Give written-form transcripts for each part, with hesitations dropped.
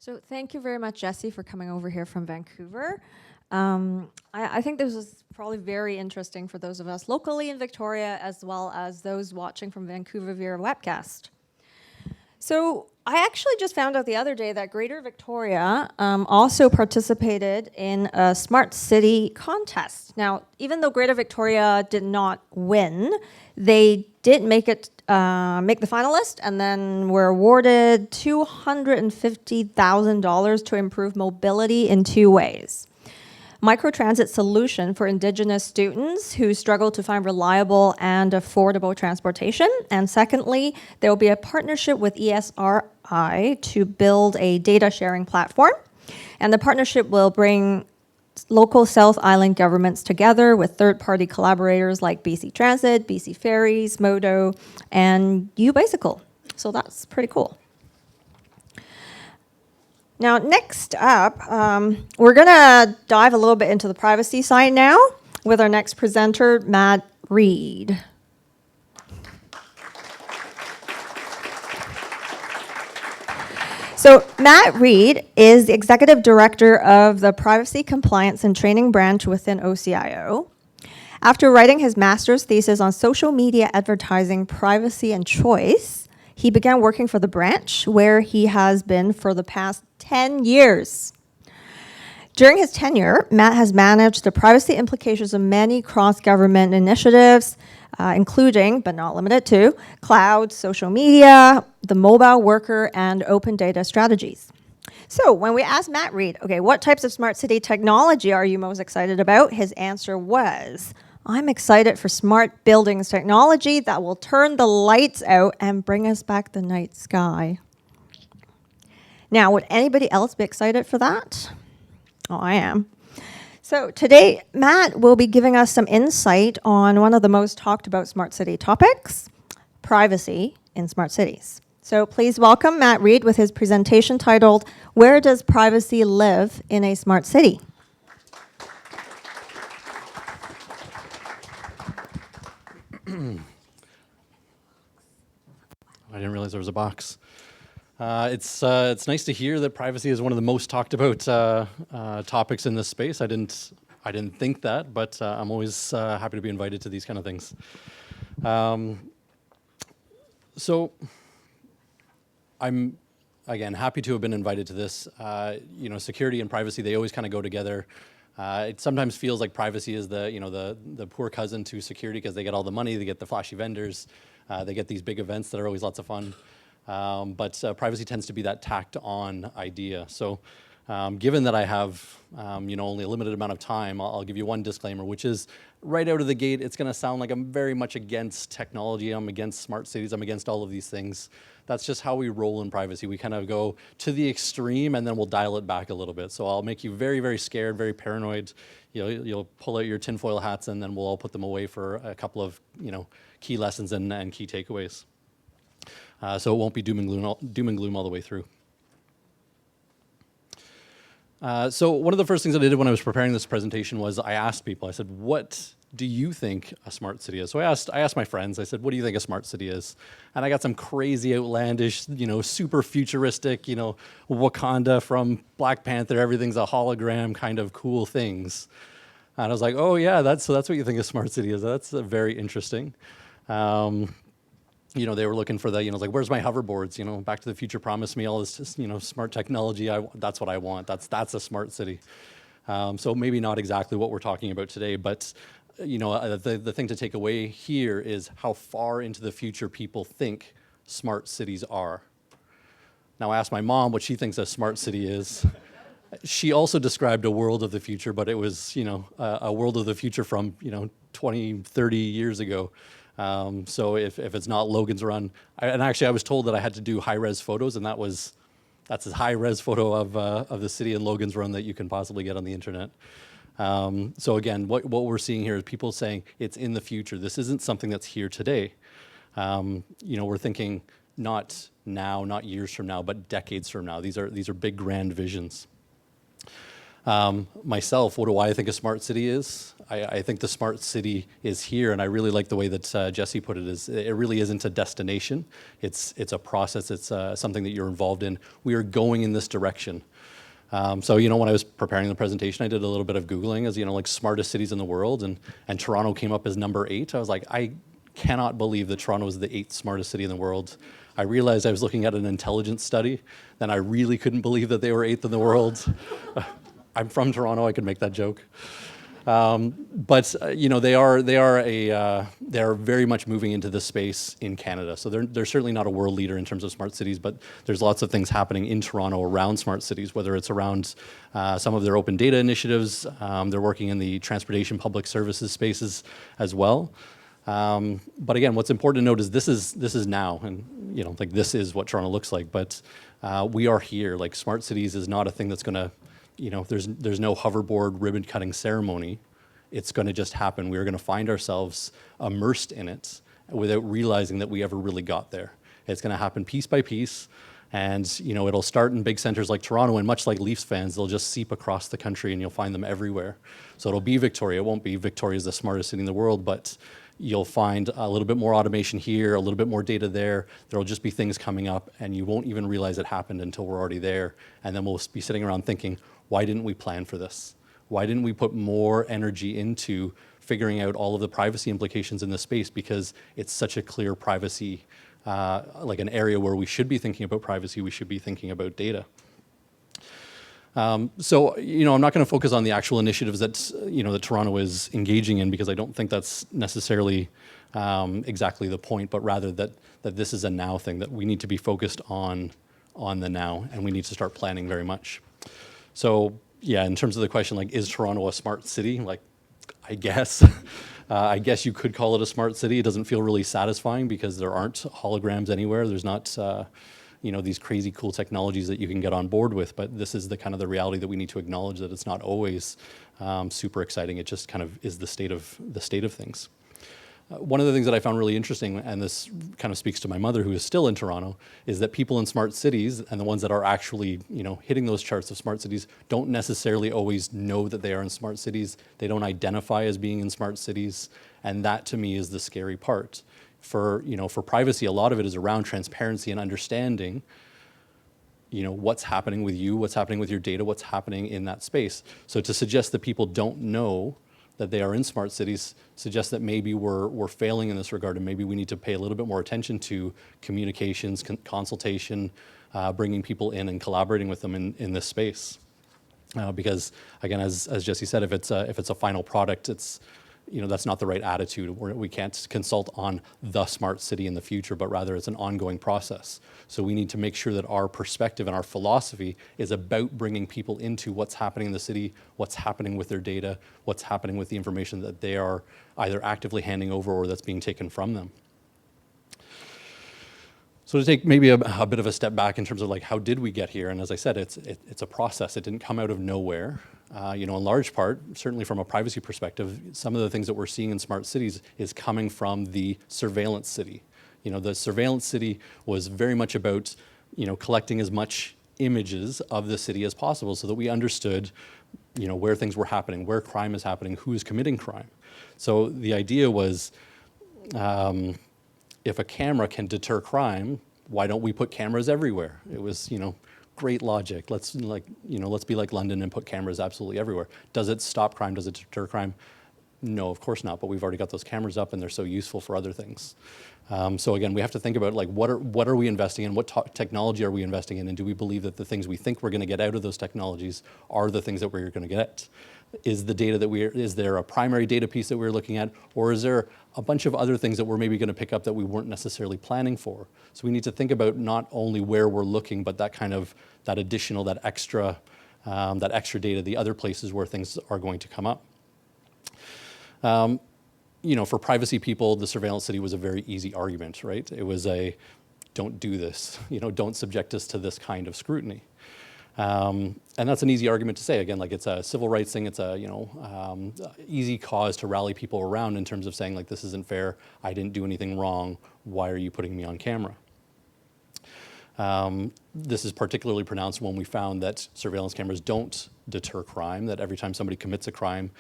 So thank you very much, Jesse, for coming over here from Vancouver. I think this is probably very interesting for those of us locally in Victoria, as well as those watching from Vancouver via webcast. So I actually just found out the other day that Greater Victoria also participated in a smart city contest. Now, even though Greater Victoria did not win, they did make the finalist, and then were awarded $250,000 to improve mobility in 2 ways. Microtransit solution for Indigenous students who struggle to find reliable and affordable transportation. And secondly, there will be a partnership with ESRI to build a data sharing platform. And the partnership will bring local South Island governments together with third-party collaborators like BC Transit, BC Ferries, Modo, and U-Bicycle. So that's pretty cool. Now, next up, we're going to dive a little bit into the privacy side now with our next presenter, Matt Reed. So Matt Reed is the Executive Director of the Privacy Compliance and Training Branch within OCIO. After writing his master's thesis on social media advertising, privacy, and choice, he began working for the branch, where he has been for the past 10 years. During his tenure, Matt has managed the privacy implications of many cross-government initiatives, including, but not limited to, cloud, social media, the mobile worker, and open data strategies. So when we asked Matt Reed, okay, what types of smart city technology are you most excited about? His answer was, I'm excited for smart buildings technology that will turn the lights out and bring us back the night sky. Now, would anybody else be excited for that? Oh, I am. So today, Matt will be giving us some insight on one of the most talked about smart city topics, privacy in smart cities. So please welcome Matt Reed with his presentation titled, Where Does Privacy Live in a Smart City? I didn't realize there was a box. It's nice to hear that privacy is one of the most talked about topics in this space. I didn't think that, but I'm always happy to be invited to these kind of things. So I'm again happy to have been invited to this. Security and privacy, they always kind of go together. It sometimes feels like privacy is the poor cousin to security because they get all the money, they get the flashy vendors, they get these big events that are always lots of fun. But privacy tends to be that tacked on idea. So given that I have only a limited amount of time, I'll give you one disclaimer, which is right out of the gate, it's going to sound like I'm very much against technology. I'm against smart cities. I'm against all of these things. That's just how we roll in privacy. We kind of go to the extreme and then we'll dial it back a little bit. So I'll make you very, very scared, very paranoid. You'll pull out your tinfoil hats and then we'll all put them away for a couple of key lessons and key takeaways. So it won't be doom and gloom all the way through. So one of the first things that I did when I was preparing this presentation was I asked people, I said, what do you think a smart city is? So I asked my friends, I said, what do you think a smart city is? And I got some crazy, outlandish, super futuristic, Wakanda from Black Panther, everything's a hologram kind of cool things. And I was like, oh yeah, that's what you think a smart city is. That's very interesting. They were looking for like, where's my hoverboards? Back to the Future promised me all this, smart technology. That's what I want. That's a smart city. So maybe not exactly what we're talking about today, but the thing to take away here is how far into the future people think smart cities are. Now, I asked my mom what she thinks a smart city is. She also described a world of the future, but it was, a world of the future from, 20, 30 years ago. So if it's not Logan's Run, and actually I was told that I had to do high-res photos, and that's a high-res photo of the city in Logan's Run that you can possibly get on the internet. So again, what we're seeing here is people saying it's in the future. This isn't something that's here today. We're thinking not now, not years from now, but decades from now. These are big, grand visions. Myself, what do I think a smart city is? I think the smart city is here, and I really like the way that Jesse put it. Is it really isn't a destination? It's a process. It's something that you're involved in. We are going in this direction. So when I was preparing the presentation, I did a little bit of Googling as like smartest cities in the world, and Toronto came up as number 8. I was like, I cannot believe that Toronto is the 8th smartest city in the world. I realized I was looking at an intelligence study, then I really couldn't believe that they were 8th in the world. I'm from Toronto, I could make that joke. But they are very much moving into this space in Canada. So they're certainly not a world leader in terms of smart cities, but there's lots of things happening in Toronto around smart cities, whether it's around some of their open data initiatives. They're working in the transportation public services spaces as well. But again, what's important to note is this is now, and this is what Toronto looks like. But we are here. Like, smart cities is not a thing that's going to, there's no hoverboard ribbon cutting ceremony. It's going to just happen. We are going to find ourselves immersed in it without realizing that we ever really got there. It's going to happen piece by piece. And it'll start in big centers like Toronto, and much like Leafs fans, they'll just seep across the country, and you'll find them everywhere. So it'll be Victoria. It won't be Victoria's the smartest city in the world, but you'll find a little bit more automation here, a little bit more data there. There'll just be things coming up, and you won't even realize it happened until we're already there. And then we'll be sitting around thinking, why didn't we plan for this? Why didn't we put more energy into figuring out all of the privacy implications in this space? Because it's such a clear privacy, like an area where we should be thinking about privacy, we should be thinking about data. So, I'm not going to focus on the actual initiatives that, that Toronto is engaging in, because I don't think that's necessarily exactly the point, but rather that this is a now thing, that we need to be focused on the now, and we need to start planning very much. So, yeah, in terms of the question, like, is Toronto a smart city? Like, I guess. I guess you could call it a smart city. It doesn't feel really satisfying because there aren't holograms anywhere. There's not these crazy cool technologies that you can get on board with, but this is the kind of the reality that we need to acknowledge, that it's not always super exciting. It just kind of is the state of things. One of the things that I found really interesting, and this kind of speaks to my mother who is still in Toronto, is that people in smart cities, and the ones that are actually hitting those charts of smart cities, don't necessarily always know that they are in smart cities. They don't identify as being in smart cities, and that to me is the scary part. For privacy, a lot of it is around transparency and understanding, what's happening with you, what's happening with your data, what's happening in that space. So to suggest that people don't know that they are in smart cities suggests that maybe we're failing in this regard, and maybe we need to pay a little bit more attention to communications, consultation, bringing people in and collaborating with them in this space. Because again, as Jesse said, if it's a final product, it's that's not the right attitude. We can't consult on the smart city in the future, but rather it's an ongoing process. So we need to make sure that our perspective and our philosophy is about bringing people into what's happening in the city, what's happening with their data, what's happening with the information that they are either actively handing over or that's being taken from them. So to take maybe a bit of a step back in terms of like, how did we get here? And as I said, it's a process. It didn't come out of nowhere. In large part, certainly from a privacy perspective, some of the things that we're seeing in smart cities is coming from the surveillance city. The surveillance city was very much about, collecting as much images of the city as possible so that we understood, where things were happening, where crime is happening, who is committing crime. So the idea was, if a camera can deter crime, why don't we put cameras everywhere? It was, great logic. Let's be like London and put cameras absolutely everywhere. Does it stop crime? Does it deter crime? No, of course not. But we've already got those cameras up, and they're so useful for other things. So again, we have to think about like what are we investing in? What technology are we investing in? And do we believe that the things we think we're going to get out of those technologies are the things that we're going to get? Is the data is there a primary data piece that we're looking at, or is there a bunch of other things that we're maybe going to pick up that we weren't necessarily planning for? So we need to think about not only where we're looking, but that additional, that extra data, the other places where things are going to come up. For privacy people, the surveillance city was a very easy argument, right? It was don't do this, don't subject us to this kind of scrutiny. And that's an easy argument to say. Again, like, it's a civil rights thing. It's a easy cause to rally people around in terms of saying, like, this isn't fair. I didn't do anything wrong. Why are you putting me on camera? This is particularly pronounced when we found that surveillance cameras don't deter crime, that every time somebody commits a crime,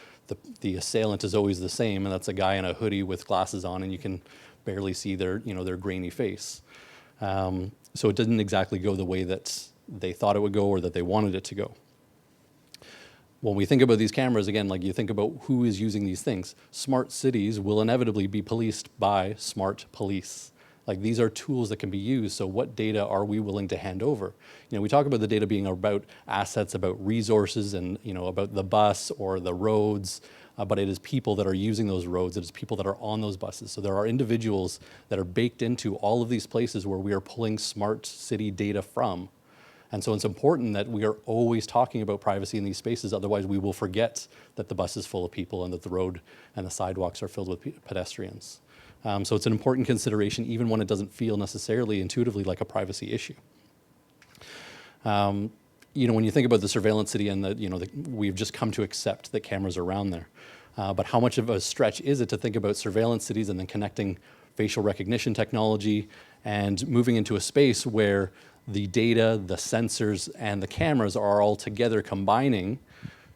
the assailant is always the same, and that's a guy in a hoodie with glasses on, and you can barely see their, their grainy face. So it didn't exactly go the way that they thought it would go or that they wanted it to go. When we think about these cameras, again, like you think about who is using these things. Smart cities will inevitably be policed by smart police. Like these are tools that can be used, so what data are we willing to hand over? We talk about the data being about assets, about resources, and about the bus or the roads, but it is people that are using those roads, it is people that are on those buses. So there are individuals that are baked into all of these places where we are pulling smart city data from. And so it's important that we are always talking about privacy in these spaces, otherwise we will forget that the bus is full of people and that the road and the sidewalks are filled with pedestrians. So it's an important consideration even when it doesn't feel necessarily intuitively like a privacy issue. When you think about the surveillance city and we've just come to accept that cameras are around there. But how much of a stretch is it to think about surveillance cities and then connecting facial recognition technology and moving into a space where the data, the sensors, and the cameras are all together combining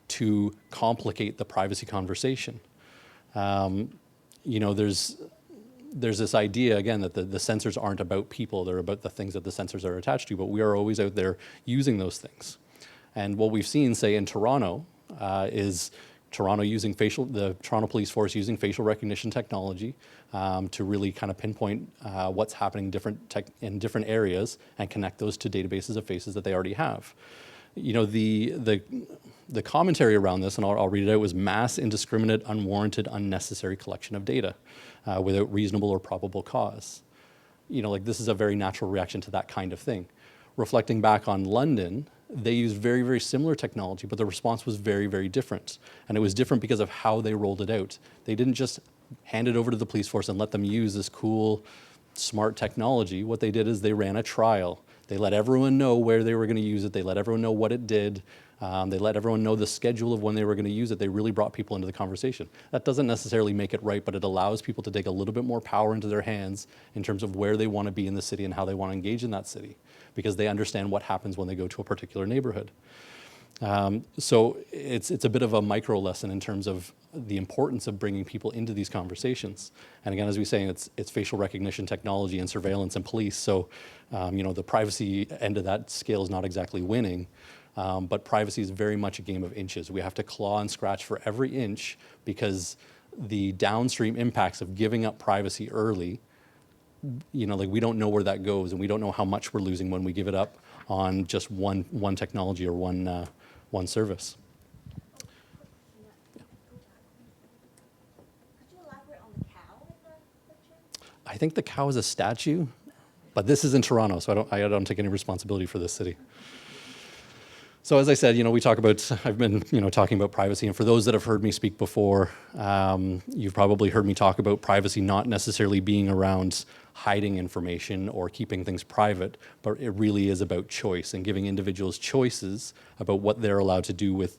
to complicate the privacy conversation? There's this idea, again, that the sensors aren't about people, they're about the things that the sensors are attached to, but we are always out there using those things. And what we've seen, say, in Toronto, is Toronto using the Toronto Police Force using facial recognition technology to really kind of pinpoint what's happening in different areas and connect those to databases of faces that they already have. The commentary around this, and I'll read it out, was mass, indiscriminate, unwarranted, unnecessary collection of data without reasonable or probable cause. This is a very natural reaction to that kind of thing. Reflecting back on London, they used very, very similar technology, but the response was very, very different. And it was different because of how they rolled it out. They didn't just hand it over to the police force and let them use this cool, smart technology. What they did is they ran a trial. They let everyone know where they were going to use it. They let everyone know what it did. They let everyone know the schedule of when they were going to use it. They really brought people into the conversation. That doesn't necessarily make it right, but it allows people to take a little bit more power into their hands in terms of where they want to be in the city and how they want to engage in that city, because they understand what happens when they go to a particular neighborhood. So it's a bit of a micro lesson in terms of the importance of bringing people into these conversations. And again, as we say, it's facial recognition technology and surveillance and police. So, the privacy end of that scale is not exactly winning, but privacy is very much a game of inches. We have to claw and scratch for every inch because the downstream impacts of giving up privacy early, we don't know where that goes, and we don't know how much we're losing when we give it up on just one technology or one service. Could you elaborate on the cow in the picture? I think the cow is a statue, but this is in Toronto, so I don't take any responsibility for this city. So as I said, we talk about, I've been, talking about privacy, and for those that have heard me speak before, you've probably heard me talk about privacy not necessarily being around hiding information or keeping things private, but it really is about choice and giving individuals choices about what they're allowed to do with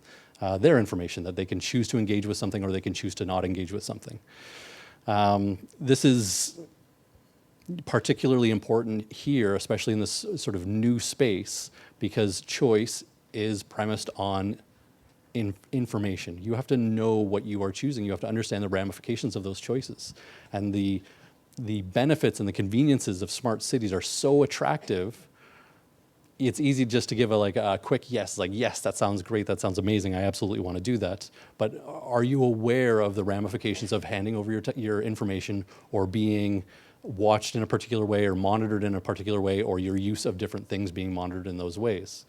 their information, that they can choose to engage with something or they can choose to not engage with something. This is particularly important here, especially in this sort of new space, because choice is premised on information. You have to know what you are choosing. You have to understand the ramifications of those choices. And the benefits and the conveniences of smart cities are so attractive, it's easy just to give a quick yes, yes, that sounds great, that sounds amazing, I absolutely want to do that. But are you aware of the ramifications of handing over your information or being watched in a particular way or monitored in a particular way, or your use of different things being monitored in those ways?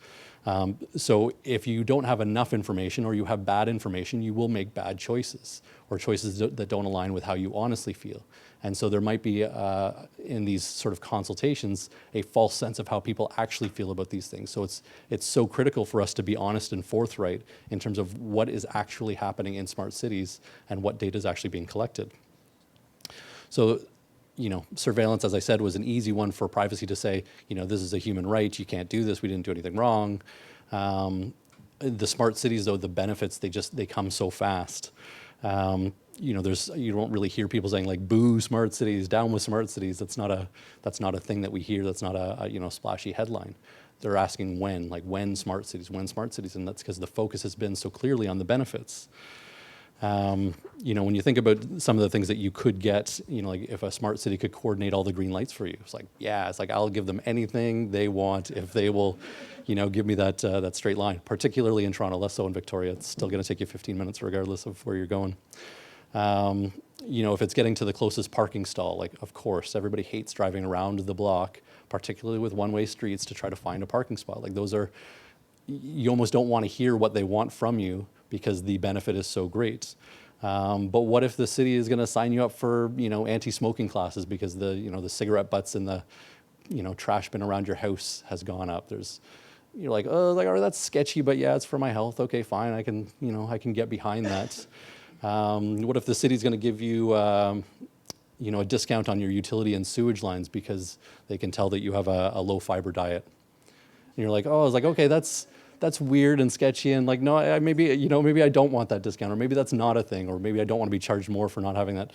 So if you don't have enough information or you have bad information, you will make bad choices or choices that don't align with how you honestly feel. And so there might be, in these sort of consultations, a false sense of how people actually feel about these things. So it's so critical for us to be honest and forthright in terms of what is actually happening in smart cities and what data is actually being collected. So, surveillance, as I said, was an easy one for privacy to say, this is a human right, you can't do this, we didn't do anything wrong. The smart cities, though, the benefits, they come so fast. you don't really hear people saying like, "Boo, smart cities, down with smart cities." That's not a thing that we hear. That's not a splashy headline. They're asking when, like when smart cities, and that's because the focus has been so clearly on the benefits. When you think about some of the things that you could get, like if a smart city could coordinate all the green lights for you, it's like I'll give them anything they want if they will, give me that straight line. Particularly in Toronto, less so in Victoria. It's still going to take you 15 minutes regardless of where you're going. If it's getting to the closest parking stall, like of course everybody hates driving around the block, particularly with one-way streets, to try to find a parking spot. Like those are, you almost don't want to hear what they want from you because the benefit is so great. But what if the city is going to sign you up for, anti-smoking classes because the cigarette butts in the, trash bin around your house has gone up? You're like, oh, that's sketchy, but yeah, it's for my health. Okay, fine, I can get behind that. What if the city's going to give you, a discount on your utility and sewage lines because they can tell that you have a low fiber diet? And you're like, oh, I was like, okay, that's weird and sketchy, and like, no, maybe I don't want that discount, or maybe that's not a thing, or maybe I don't want to be charged more for not having that.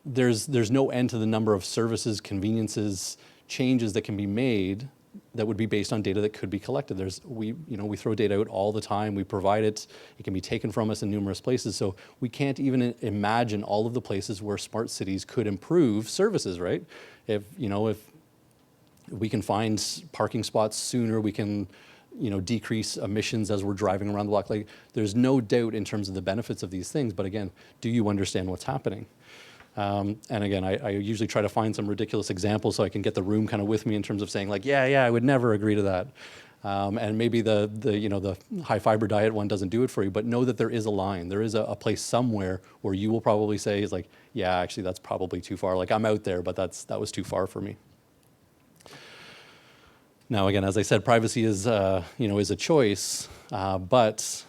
There's no end to the number of services, conveniences, changes that can be made that would be based on data that could be collected. We throw data out all the time. We provide it. It can be taken from us in numerous places. So we can't even imagine all of the places where smart cities could improve services, right? If we can find parking spots sooner, we can, decrease emissions as we're driving around the block. Like, there's no doubt in terms of the benefits of these things. But again, do you understand what's happening? And again, I usually try to find some ridiculous examples so I can get the room kind of with me in terms of saying like, yeah, I would never agree to that. And maybe the high fiber diet one doesn't do it for you, but know that there is a line. There is a place somewhere where you will probably say is like, yeah, actually that's probably too far. Like I'm out there, but that was too far for me. Now, again, as I said, privacy is a choice, but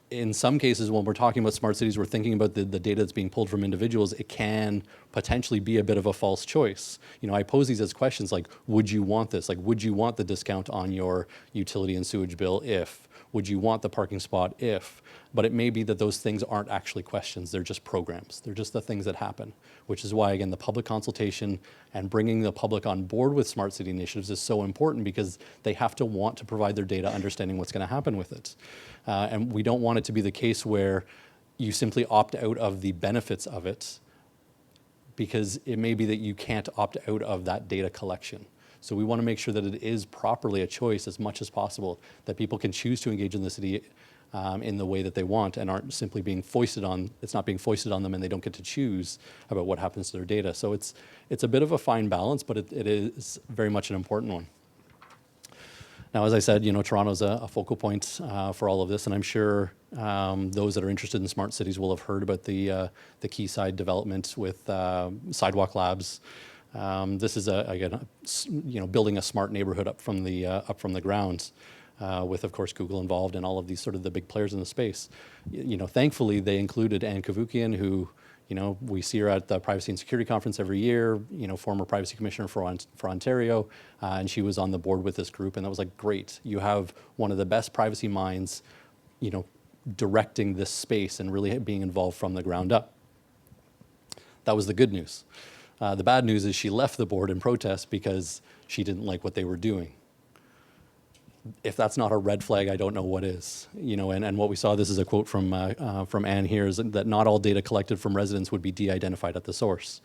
in some cases, when we're talking about smart cities, we're thinking about the data that's being pulled from individuals. It can potentially be a bit of a false choice. I pose these as questions like, would you want this? Like, would you want the discount on your utility and sewage bill if? Would you want the parking spot if? But it may be that those things aren't actually questions. They're just programs. They're just the things that happen, which is why, again, the public consultation and bringing the public on board with smart city initiatives is so important, because they have to want to provide their data understanding what's going to happen with it. And we don't want it to be the case where you simply opt out of the benefits of it, because it may be that you can't opt out of that data collection. So we want to make sure that it is properly a choice as much as possible, that people can choose to engage in the city in the way that they want and aren't simply being foisted on. It's not being foisted on them, and they don't get to choose about what happens to their data. So it's a bit of a fine balance, but it is very much an important one. Now, as I said, Toronto's a focal point for all of this, and I'm sure those that are interested in smart cities will have heard about the Quayside development with Sidewalk Labs. This is again, building a smart neighborhood up from the ground, with of course Google involved and all of these sort of the big players in the space. Thankfully they included Anne Kavukian, who we see her at the Privacy and Security Conference every year. Former Privacy Commissioner for Ontario, and she was on the board with this group, and that was like, great. You have one of the best privacy minds, directing this space and really being involved from the ground up. That was the good news. The bad news is she left the board in protest because she didn't like what they were doing. If that's not a red flag, I don't know what is. And what we saw, this is a quote from Anne here, is that not all data collected from residents would be de-identified at the source.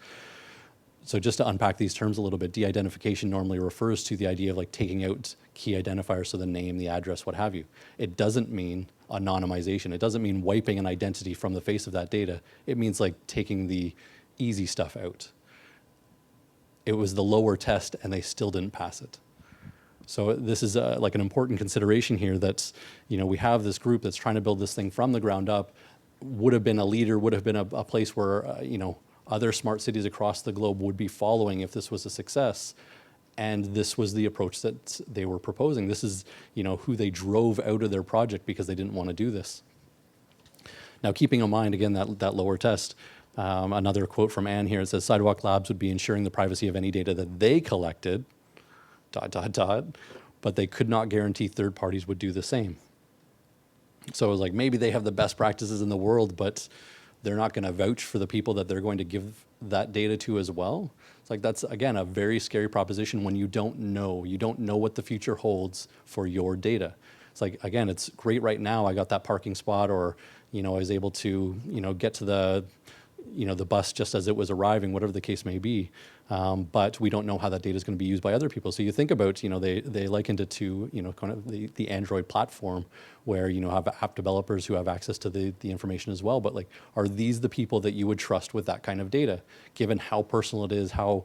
So just to unpack these terms a little bit, de-identification normally refers to the idea of like taking out key identifiers, so the name, the address, what have you. It doesn't mean anonymization. It doesn't mean wiping an identity from the face of that data. It means like taking the easy stuff out. It was the lower test, and they still didn't pass it. So this is like an important consideration here, that we have this group that's trying to build this thing from the ground up. Would have been a leader, would have been a place where other smart cities across the globe would be following if this was a success. And this was the approach that they were proposing. This is who they drove out of their project because they didn't want to do this. Now, keeping in mind again that lower test. Another quote from Anne here, it says, Sidewalk Labs would be ensuring the privacy of any data that they collected, ... but they could not guarantee third parties would do the same. So it was like, maybe they have the best practices in the world, but they're not going to vouch for the people that they're going to give that data to as well. It's like, that's, again, a very scary proposition when you don't know. You don't know what the future holds for your data. It's like, again, it's great right now. I got that parking spot, or, I was able to, get to the bus just as it was arriving, whatever the case may be. But we don't know how that data is going to be used by other people. So you think about, they likened it to, kind of the Android platform, where, have app developers who have access to the information as well. But like, are these the people that you would trust with that kind of data, given how personal it is, how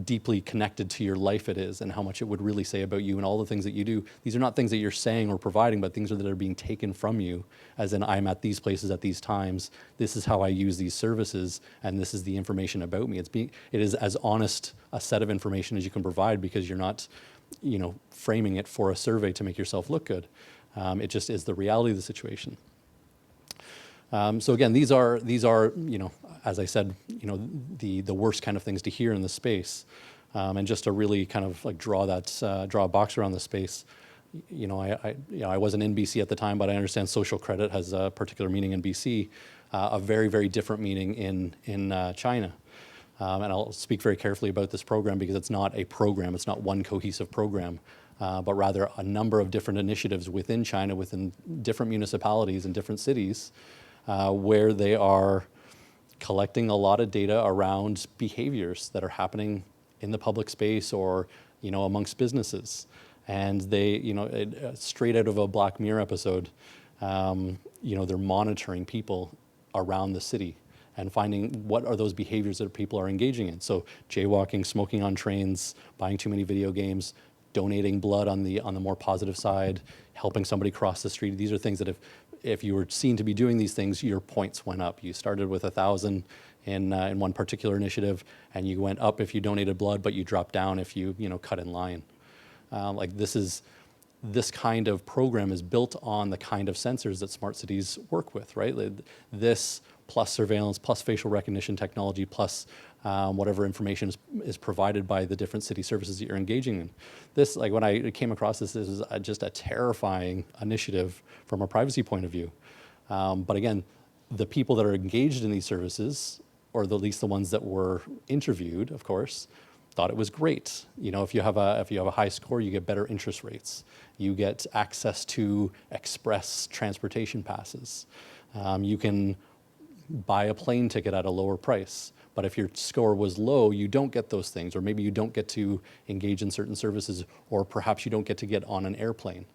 deeply connected to your life it is, and how much it would really say about you and all the things that you do? These are not things that you're saying or providing, but things that are being taken from you, as in, I'm at these places at these times, this is how I use these services, and this is the information about me. It is as honest a set of information as you can provide, because you're not, framing it for a survey to make yourself look good. It just is the reality of the situation. So again, these are as I said, the worst kind of things to hear in the space, and just to really kind of like draw a box around the space. I wasn't in BC at the time, but I understand social credit has a particular meaning in BC, a very, very different meaning in China. And I'll speak very carefully about this program, because it's not a program, it's not one cohesive program, but rather a number of different initiatives within China, within different municipalities and different cities, where they are collecting a lot of data around behaviors that are happening in the public space, or amongst businesses. And they, straight out of a Black Mirror episode, they're monitoring people around the city and finding what are those behaviors that people are engaging in. So jaywalking, smoking on trains, buying too many video games, donating blood on the more positive side, helping somebody cross the street. These are things that if you were seen to be doing these things, your points went up. You started with 1,000 in one particular initiative, and you went up if you donated blood, but you dropped down if you cut in line. This kind of program is built on the kind of sensors that smart cities work with, right? This plus surveillance, plus facial recognition technology, plus whatever information is provided by the different city services that you're engaging in. This, like when I came across this is just a terrifying initiative from a privacy point of view. But again, the people that are engaged in these services, or at least the ones that were interviewed, of course, thought it was great. If you have a high score, you get better interest rates. You get access to express transportation passes. You can buy a plane ticket at a lower price. But if your score was low, you don't get those things, or maybe you don't get to engage in certain services, or perhaps you don't get on an airplane.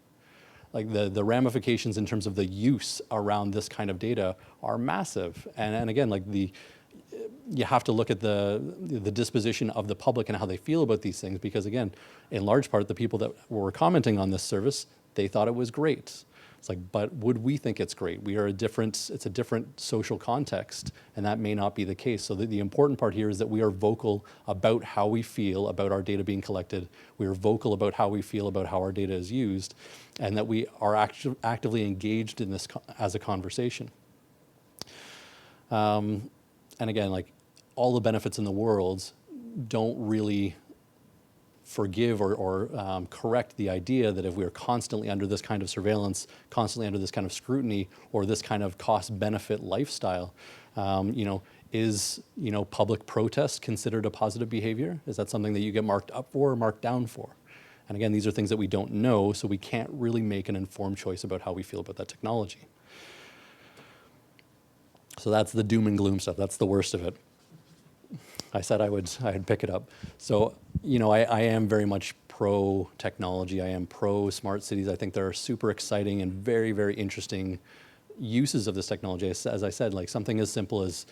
Like the ramifications in terms of the use around this kind of data are massive. And again, like you have to look at the disposition of the public and how they feel about these things, because again, in large part, the people that were commenting on this service, they thought it was great. It's like, but would we think it's great? It's a different social context, and that may not be the case. So the important part here is that we are vocal about how we feel about our data being collected. We are vocal about how we feel about how our data is used, and that we are actively engaged in this as a conversation. And again, like all the benefits in the world don't really forgive or correct the idea that if we are constantly under this kind of surveillance, constantly under this kind of scrutiny, or this kind of cost-benefit lifestyle, is public protest considered a positive behavior? Is that something that you get marked up for or marked down for? And again, these are things that we don't know, so we can't really make an informed choice about how we feel about that technology. So that's the doom and gloom stuff. That's the worst of it. I said I'd pick it up. So, I am very much pro technology. I am pro smart cities. I think there are super exciting and very, very interesting uses of this technology. As I said, like something as simple as,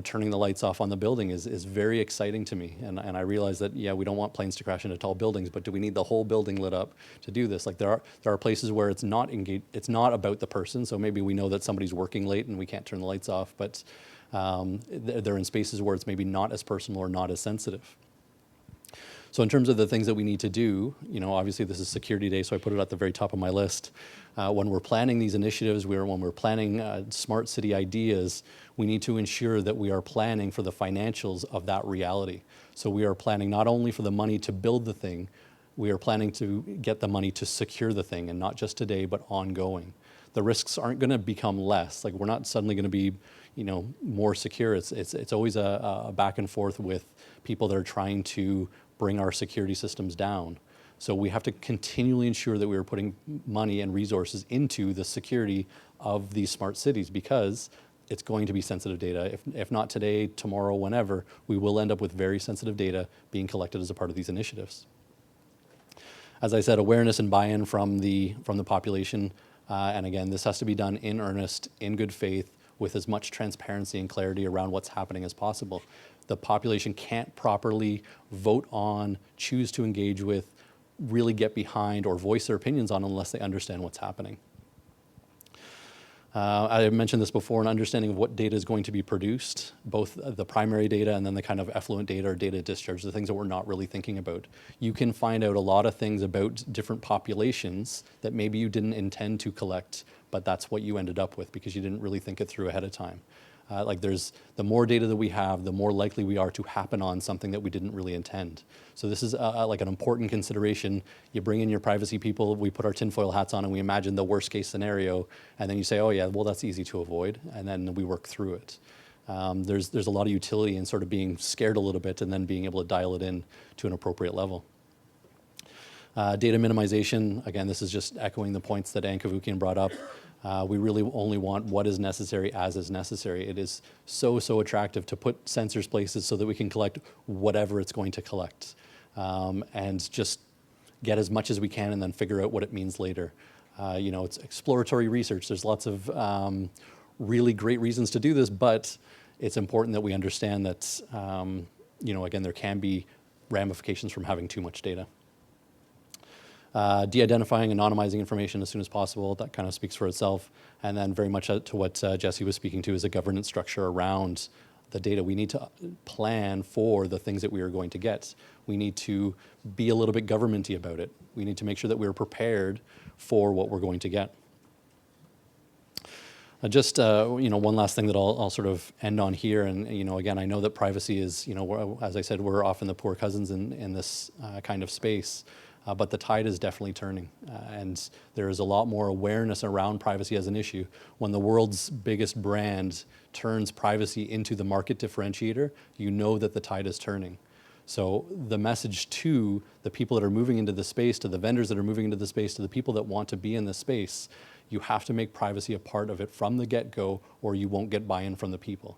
turning the lights off on the building is very exciting to me. And I realize that, yeah, we don't want planes to crash into tall buildings, but do we need the whole building lit up to do this? Like there are places where it's not about the person. So maybe we know that somebody's working late and we can't turn the lights off, but they're in spaces where it's maybe not as personal or not as sensitive. So in terms of the things that we need to do, obviously this is Security Day, so I put it at the very top of my list. When we're planning these initiatives, when we're planning smart city ideas, we need to ensure that we are planning for the financials of that reality. So we are planning not only for the money to build the thing, we are planning to get the money to secure the thing, and not just today, but ongoing. The risks aren't going to become less. Like we're not suddenly going to be, more secure. It's always a back and forth with people that are trying to bring our security systems down. So we have to continually ensure that we are putting money and resources into the security of these smart cities, because it's going to be sensitive data. If not today, tomorrow, whenever, we will end up with very sensitive data being collected as a part of these initiatives. As I said, awareness and buy-in from the population, and again, this has to be done in earnest, in good faith, with as much transparency and clarity around what's happening as possible. The population can't properly vote on, choose to engage with, really get behind, or voice their opinions on unless they understand what's happening. I mentioned this before, an understanding of what data is going to be produced, both the primary data and then the kind of effluent data or data discharge, the things that we're not really thinking about. You can find out a lot of things about different populations that maybe you didn't intend to collect, but that's what you ended up with because you didn't really think it through ahead of time. The more data that we have, the more likely we are to happen on something that we didn't really intend. So this is like an important consideration. You bring in your privacy people, we put our tinfoil hats on and we imagine the worst case scenario, and then you say, oh yeah, well that's easy to avoid, and then we work through it. There's a lot of utility in sort of being scared a little bit and then being able to dial it in to an appropriate level. Data minimization, again, this is just echoing the points that Ann Kavukian brought up. We really only want what is necessary as is necessary. It is so attractive to put sensors places so that we can collect whatever it's going to collect, and just get as much as we can and then figure out what it means later. It's exploratory research. There's lots of really great reasons to do this, but it's important that we understand that, again, there can be ramifications from having too much data. De-identifying, anonymizing information as soon as possible, that kind of speaks for itself. And then very much to what Jesse was speaking to is a governance structure around the data. We need to plan for the things that we are going to get. We need to be a little bit governmenty about it. We need to make sure that we're prepared for what we're going to get. One last thing that I'll sort of end on here, and again, I know that privacy is, as I said, we're often the poor cousins in this kind of space. But the tide is definitely turning, and there is a lot more awareness around privacy as an issue. When the world's biggest brand turns privacy into the market differentiator, you know that the tide is turning. So the message to the people that are moving into the space, to the vendors that are moving into the space, to the people that want to be in the space, you have to make privacy a part of it from the get-go, or you won't get buy-in from the people.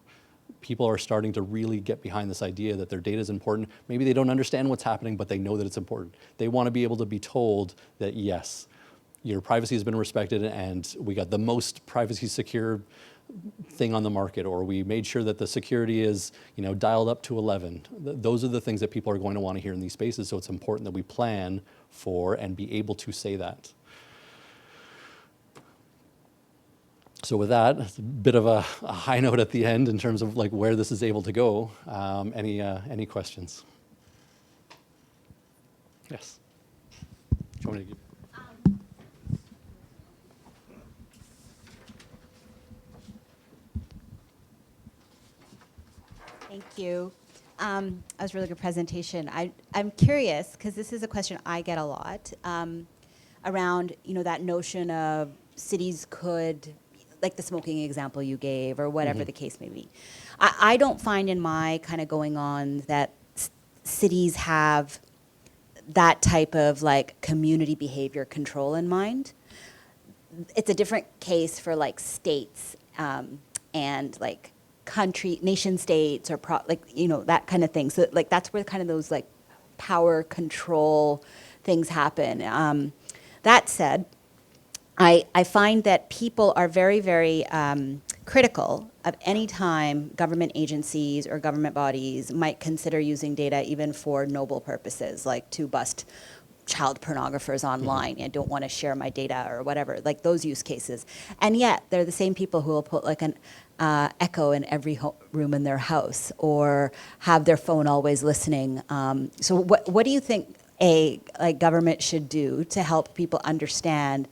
People are starting to really get behind this idea that their data is important. Maybe they don't understand what's happening, but they know that it's important. They want to be able to be told that, yes, your privacy has been respected and we got the most privacy secure thing on the market, or we made sure that the security is dialed up to 11. Those are the things that people are going to want to hear in these spaces, so it's important that we plan for and be able to say that. So with that, it's a bit of a high note at the end in terms of like where this is able to go. Any questions? Yes. Do you want me to give? Thank you. That was a really good presentation. I'm curious, because this is a question I get a lot, around that notion of cities could, like the smoking example you gave, or whatever the case may be. I don't find in my kind of going on that cities have that type of like community behavior control in mind. It's a different case for like states and like nation states or that kind of thing. So like that's where kind of those like power control things happen. That said, I find that people are very, very critical of any time government agencies or government bodies might consider using data even for noble purposes, like to bust child pornographers online and don't want to share my data or whatever, like those use cases. And yet they're the same people who will put like an echo in every room in their house or have their phone always listening. So what do you think a government should do to help people understand?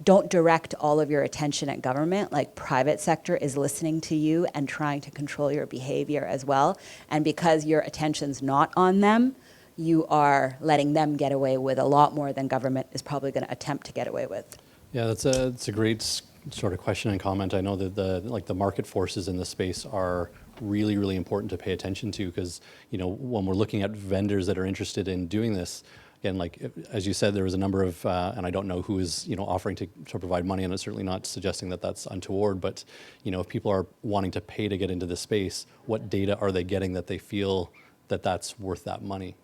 Don't direct all of your attention at government, like private sector is listening to you and trying to control your behavior as well. And because your attention's not on them, you are letting them get away with a lot more than government is probably going to attempt to get away with. Yeah, that's a great sort of question and comment. I know that the market forces in this space are really, really important to pay attention to, because when we're looking at vendors that are interested in doing this, again, as you said, there was a number of, and I don't know who is offering to provide money, and it's certainly not suggesting that that's untoward, but if people are wanting to pay to get into this space, what data are they getting that they feel that that's worth that money?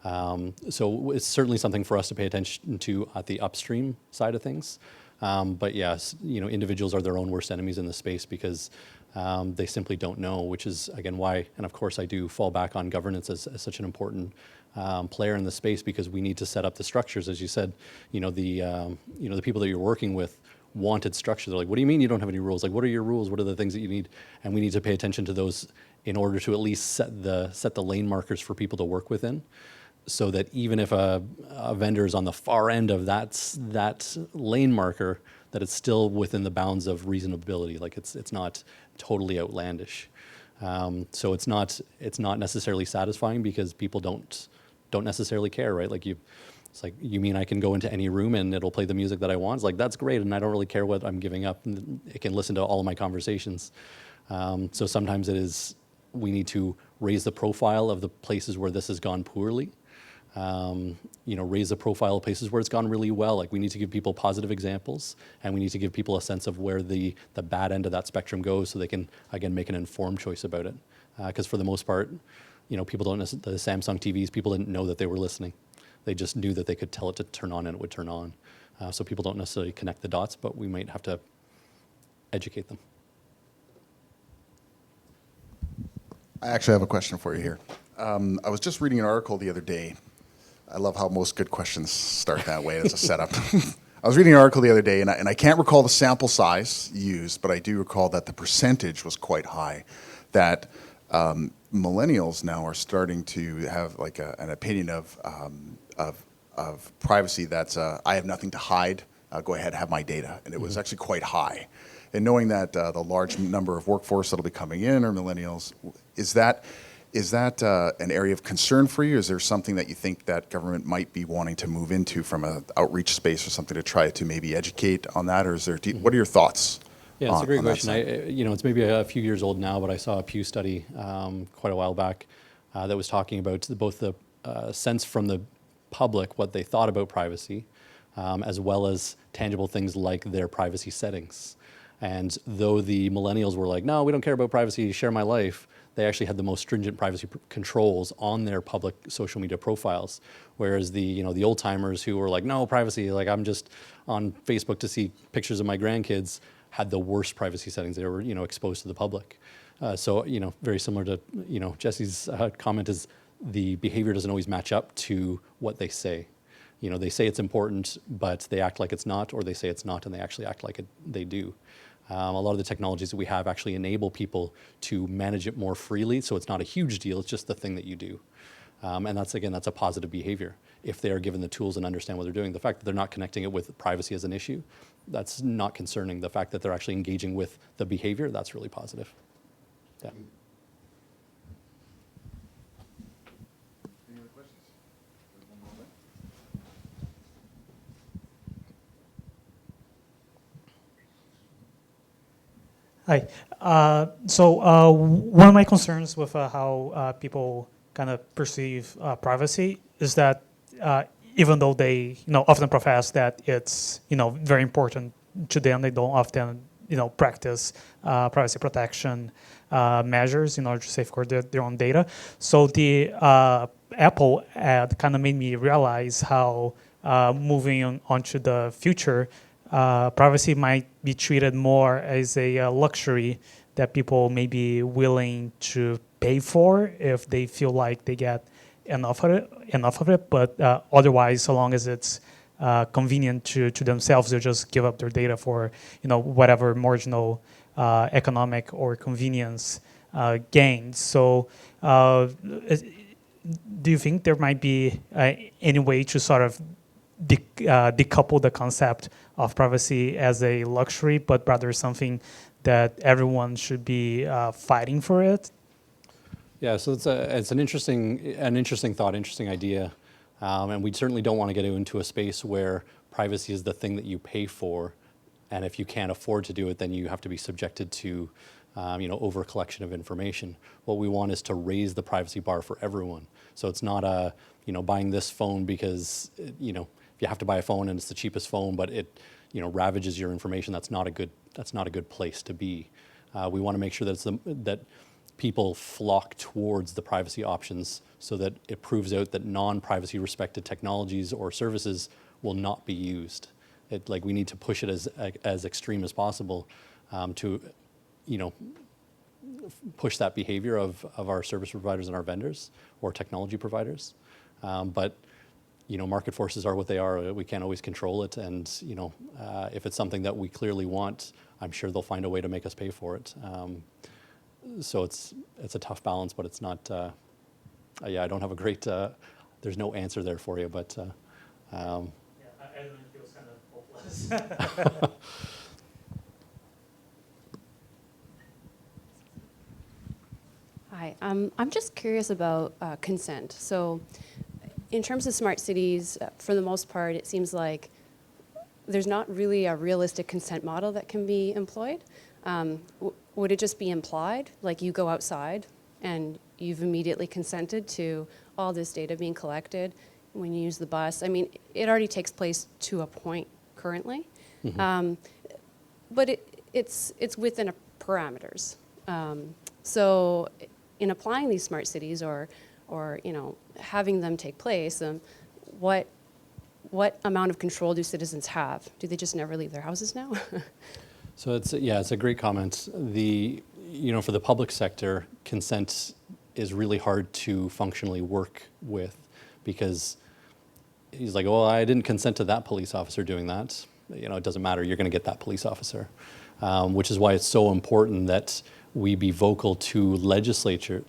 So it's certainly something for us to pay attention to at the upstream side of things. But yes, individuals are their own worst enemies in this space, because they simply don't know, which is, again, why, and of course I do fall back on governance as such an important player in the space, because we need to set up the structures. As you said, the people that you're working with wanted structure. They're like, what do you mean you don't have any rules? Like, what are your rules? What are the things that you need? And we need to pay attention to those in order to at least set the lane markers for people to work within, so that even if a vendor is on the far end of that lane marker, that it's still within the bounds of reasonability. Like it's not totally outlandish. So it's not necessarily satisfying, because people don't necessarily care, right? It's like, you mean I can go into any room and it'll play the music that I want? It's like, that's great, and I don't really care what I'm giving up. And it can listen to all of my conversations. So sometimes we need to raise the profile of the places where this has gone poorly. Raise the profile of places where it's gone really well. Like, we need to give people positive examples, and we need to give people a sense of where the bad end of that spectrum goes, so they can, again, make an informed choice about it. Because for the most part, people don't the Samsung TVs, people didn't know that they were listening. They just knew that they could tell it to turn on and it would turn on. So people don't necessarily connect the dots, but we might have to educate them. I actually have a question for you here. I was just reading an article the other day. I love how most good questions start that way as a setup. I was reading an article the other day, and I can't recall the sample size used, but I do recall that the percentage was quite high, that millennials now are starting to have like an opinion of privacy that's, I have nothing to hide, go ahead, have my data. And it was actually quite high. And knowing that the large number of workforce that'll be coming in are millennials, is that an area of concern for you? Is there something that you think that government might be wanting to move into from an outreach space or something to try to maybe educate on that? Or is there, what are your thoughts? Yeah, it's a great question. It's maybe a few years old now, but I saw a Pew study quite a while back that was talking about both the sense from the public, what they thought about privacy, as well as tangible things like their privacy settings. And though the millennials were like, no, we don't care about privacy, share my life, they actually had the most stringent privacy controls on their public social media profiles. Whereas the old timers who were like, no privacy, like I'm just on Facebook to see pictures of my grandkids, had the worst privacy settings. They were exposed to the public. So very similar to Jesse's comment, is the behavior doesn't always match up to what they say. They say it's important, but they act like it's not, or they say it's not and they actually act like they do. A lot of the technologies that we have actually enable people to manage it more freely, so it's not a huge deal, it's just the thing that you do. And that's a positive behavior, if they are given the tools and understand what they're doing. The fact that they're not connecting it with privacy as an issue, that's not concerning. The fact that they're actually engaging with the behavior, that's really positive. Yeah. Any other questions? Hi. One of my concerns with how people kind of perceive privacy is that even though they often profess that it's very important to them, they don't often practice privacy protection measures in order to safeguard their own data. So the Apple ad kind of made me realize how moving on to the future, privacy might be treated more as a luxury that people may be willing to pay for if they feel like they get enough of it. But otherwise, so long as it's convenient to themselves, they'll just give up their data for whatever marginal economic or convenience gains. So do you think there might be any way to sort of decouple the concept of privacy as a luxury, but rather something that everyone should be fighting for it? Yeah, so it's an interesting thought, interesting idea, and we certainly don't want to get into a space where privacy is the thing that you pay for, And if you can't afford to do it, then you have to be subjected to, over collection of information. What we want is to raise the privacy bar for everyone. So it's not buying this phone because, if you have to buy a phone and it's the cheapest phone, but it, ravages your information. That's not a good place to be. We want to make sure that that people flock towards the privacy options so that it proves out that non-privacy respected technologies or services will not be used. We need to push it as extreme as possible to, push that behavior of our service providers and our vendors or technology providers. But market forces are what they are. We can't always control it. And, if it's something that we clearly want, I'm sure they'll find a way to make us pay for it. So it's a tough balance, but it's not, I don't have a great, there's no answer there for you, but. I don't know, it feels kind of hopeless. Hi, I'm just curious about consent. So in terms of smart cities, for the most part, it seems like there's not really a realistic consent model that can be employed. Would it just be implied, like you go outside and you've immediately consented to all this data being collected when you use the bus? I mean, it already takes place to a point currently, but it's within a parameters. So in applying these smart cities or having them take place, what amount of control do citizens have? Do they just never leave their houses now? So it's a great comment. For the public sector, consent is really hard to functionally work with because he's like, well, I didn't consent to that police officer doing that. It doesn't matter. You're going to get that police officer, which is why it's so important that we be vocal to legislators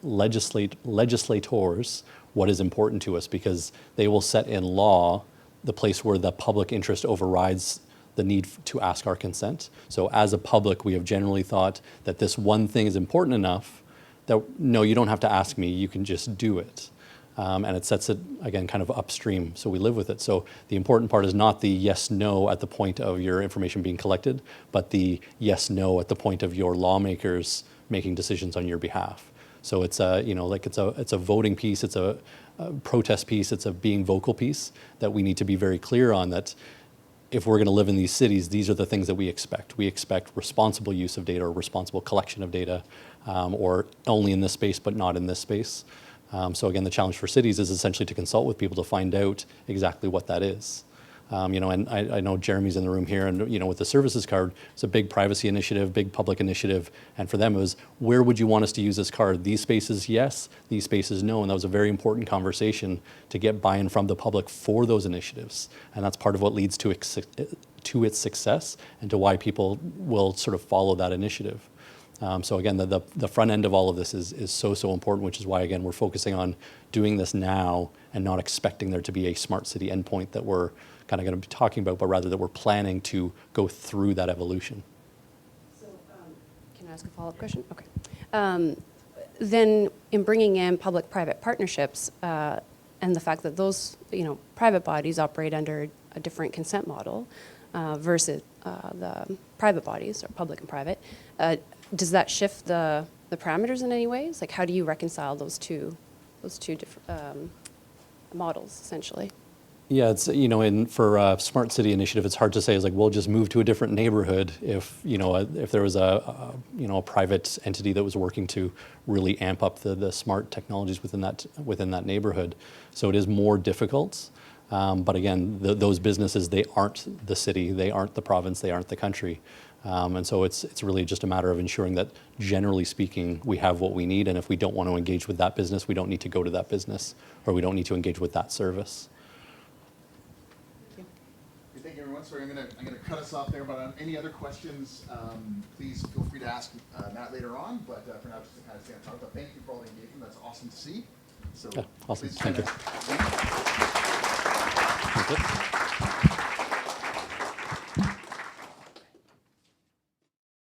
what is important to us, because they will set in law the place where the public interest overrides the need to ask our consent. So as a public, we have generally thought that this one thing is important enough that, no, you don't have to ask me, you can just do it. And it sets it, again, kind of upstream, so we live with it. So the important part is not the yes-no at the point of your information being collected, but the yes-no at the point of your lawmakers making decisions on your behalf. So it's a voting piece, it's a protest piece, it's a being vocal piece that we need to be very clear on, that if we're going to live in these cities, these are the things that we expect. We expect responsible use of data or responsible collection of data, or only in this space but not in this space. So again, the challenge for cities is essentially to consult with people to find out exactly what that is. And I know Jeremy's in the room here, and with the services card, it's a big privacy initiative, big public initiative, and for them it was, where would you want us to use this card? These spaces, yes. These spaces, no. And that was a very important conversation to get buy-in from the public for those initiatives, and that's part of what leads to its success and to why people will sort of follow that initiative. So again, the front end of all of this is so important, which is why, again, we're focusing on doing this now and not expecting there to be a smart city endpoint that we're kind of going to be talking about, but rather that we're planning to go through that evolution. So can I ask a follow-up question? Okay. Then in bringing in public-private partnerships and the fact that those private bodies operate under a different consent model versus the private bodies, or public and private, does that shift the parameters in any ways? Like, how do you reconcile those two different models, essentially? Yeah, it's for a smart city initiative, it's hard to say. It's like, we'll just move to a different neighborhood if there was a private entity that was working to really amp up the smart technologies within that neighborhood. So it is more difficult. But again, those businesses, they aren't the city, they aren't the province, they aren't the country. And so it's really just a matter of ensuring that, generally speaking, we have what we need. And if we don't want to engage with that business, we don't need to go to that business, or we don't need to engage with that service. Thank you, everyone. Sorry, I'm gonna cut us off there. But any other questions, please feel free to ask Matt later on. But for now, just to kind of stay on top. But thank you for all the engagement. That's awesome to see. So Yeah, awesome. please Thank you. Thank you. Thank you.